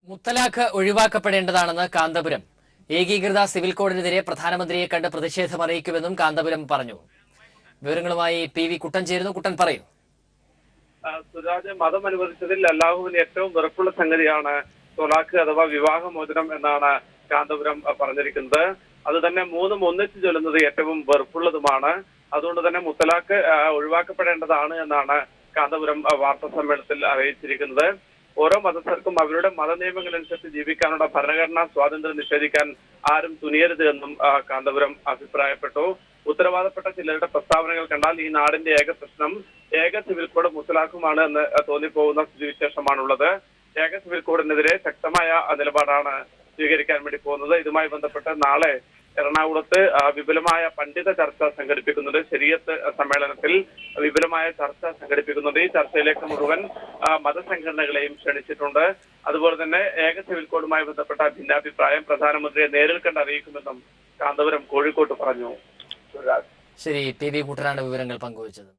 മുത്തലാഖ് ഒഴിവാക്കപ്പെടേണ്ടതാണെന്ന് കാന്തപുരം. ഏകീകൃത സിവിൽ കോഡിനെതിരെ പ്രധാനമന്ത്രിയെ കണ്ട് പ്രതിഷേധം അറിയിക്കുമെന്നും കാന്തപുരം പറഞ്ഞു. വിവരങ്ങളുമായി PV കുട്ടൻ ചേരുന്നു. കുട്ടൻ പറയൂ. സുരാജ്, മതം അനുവദിച്ചതിൽ അല്ലാഹുവിന് ഏറ്റവും വെറുപ്പുള്ള സംഗതിയാണ് തൊലാഖ് അഥവാ വിവാഹമോചനം എന്നാണ് കാന്തപുരം പറഞ്ഞിരിക്കുന്നത്. അത് തന്നെ മൂന്നും ഒന്നിച്ചു ചൊല്ലുന്നത് ഏറ്റവും വെറുപ്പുള്ളതുമാണ്. അതുകൊണ്ട് തന്നെ മുത്തലാഖ് ഒഴിവാക്കപ്പെടേണ്ടതാണ് എന്നാണ് കാന്തപുരം വാർത്താ സമ്മേളനത്തിൽ അറിയിച്ചിരിക്കുന്നത്. ഓരോ മതസ്ഥർക്കും അവരുടെ മതനിയമങ്ങളനുസരിച്ച് ജീവിക്കാനുള്ള ഭരണഘടനാ സ്വാതന്ത്ര്യം നിഷേധിക്കാൻ ആരും തുനിയരുത് എന്നും കാന്തപുരം അഭിപ്രായപ്പെട്ടു. ഉത്തരവാദപ്പെട്ട ചിലരുടെ പ്രസ്താവനകൾ കണ്ടാൽ ഈ നാടിന്റെ ഏക പ്രശ്നം ഏക സിവിൽ കോഡ് മുത്തലാഖുമാണ് എന്ന് തോന്നിപ്പോകുന്ന സ്ഥിതിവിശേഷമാണുള്ളത്. ഏക സിവിൽ കോഡിനെതിരെ ശക്തമായ നിലപാടാണ് സ്വീകരിക്കാൻ വേണ്ടി പോകുന്നത്. ഇതുമായി ബന്ധപ്പെട്ട് നാളെ എറണാകുളത്ത് വിപുലമായ പണ്ഡിത ചർച്ച സംഘടിപ്പിക്കുന്നുണ്ട്. ശരീഅത്ത് സമ്മേളനത്തിൽ വിപുലമായ ചർച്ച സംഘടിപ്പിക്കുന്നുണ്ട്. ഈ ചർച്ചയിലേക്ക് മുഴുവൻ മതസംഘടനകളെയും ക്ഷണിച്ചിട്ടുണ്ട്. അതുപോലെ തന്നെ ഏക സിവിൽ കോഡുമായി ബന്ധപ്പെട്ട ഭിന്നാഭിപ്രായം പ്രധാനമന്ത്രിയെ നേരിൽ കണ്ട് അറിയിക്കുമെന്നും കാന്തപുരം കോഴിക്കോട്ട് പറഞ്ഞു. ശരി, PV കുട്ടനാണ് വിവരങ്ങൾ പങ്കുവച്ചത്.